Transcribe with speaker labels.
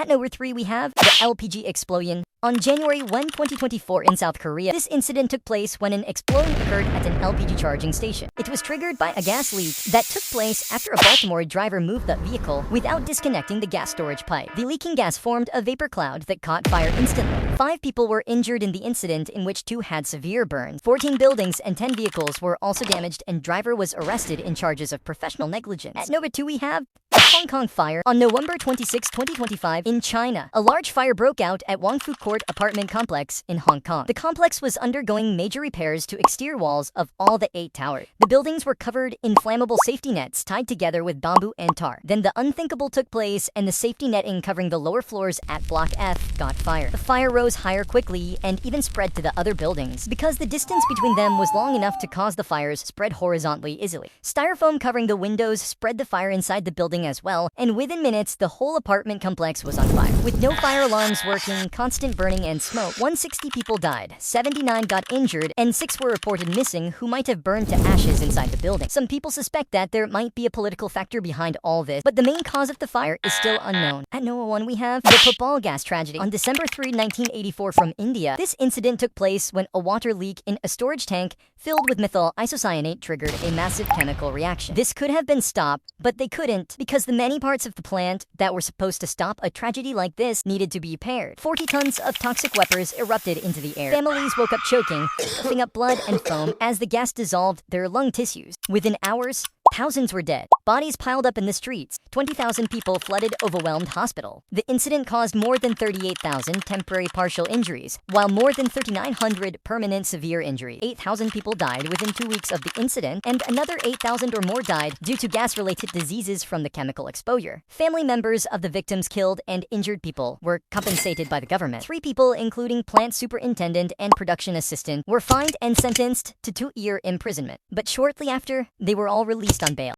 Speaker 1: At number 3, we have the LPG explosion. On January 1, 2024 in South Korea, this incident took place when an explosion occurred at an LPG charging station. It was triggered by a gas leak that took place after a Baltimore driver moved the vehicle without disconnecting the gas storage pipe. The leaking gas formed a vapor cloud that caught fire instantly. 5 people were injured in the incident, in which 2 had severe burns. 14 buildings and 10 vehicles were also damaged, and driver was arrested in charges of professional negligence. At number 2, we have the Hong Kong fire. On November 26, 2025, in China, a large fire broke out at Wangfu Court apartment complex in Hong Kong. The complex was undergoing major repairs to exterior walls of all the 8 towers. The buildings were covered in flammable safety nets tied together with bamboo and tar. Then the unthinkable took place, and the safety netting covering the lower floors at Block F got fire. The fire rose higher quickly and even spread to the other buildings, because the distance between them was long enough to cause the fires spread horizontally easily. Styrofoam covering the windows spread the fire inside the building as well, and within minutes the whole apartment complex was on fire. With no fire alarms working, constant burning and smoke, 160 people died, 79 got injured, and 6 were reported missing who might have burned to ashes inside the building. Some people suspect that there might be a political factor behind all this, but the main cause of the fire is still unknown. At number 1, we have the Bhopal gas tragedy. On December 3, 1984 from India, this incident took place when a water leak in a storage tank filled with methyl isocyanate triggered a massive chemical reaction. This could have been stopped, but they couldn't, because the many parts of the plant that were supposed to stop a tragedy like this needed to be repaired. 40 tons of toxic weapons erupted into the air. Families woke up choking, coughing up blood and foam as the gas dissolved their lung tissues. Within hours, thousands were dead. Bodies piled up in the streets. 20,000 people flooded overwhelmed hospital. The incident caused more than 38,000 temporary partial injuries, while more than 3,900 permanent severe injuries. 8,000 people died within 2 weeks of the incident, and another 8,000 or more died due to gas-related diseases from the chemical exposure. Family members of the victims killed and injured people were compensated by the government. 3 people, including plant superintendent and production assistant, were fined and sentenced to 2-year imprisonment. But shortly after, they were all released on bail.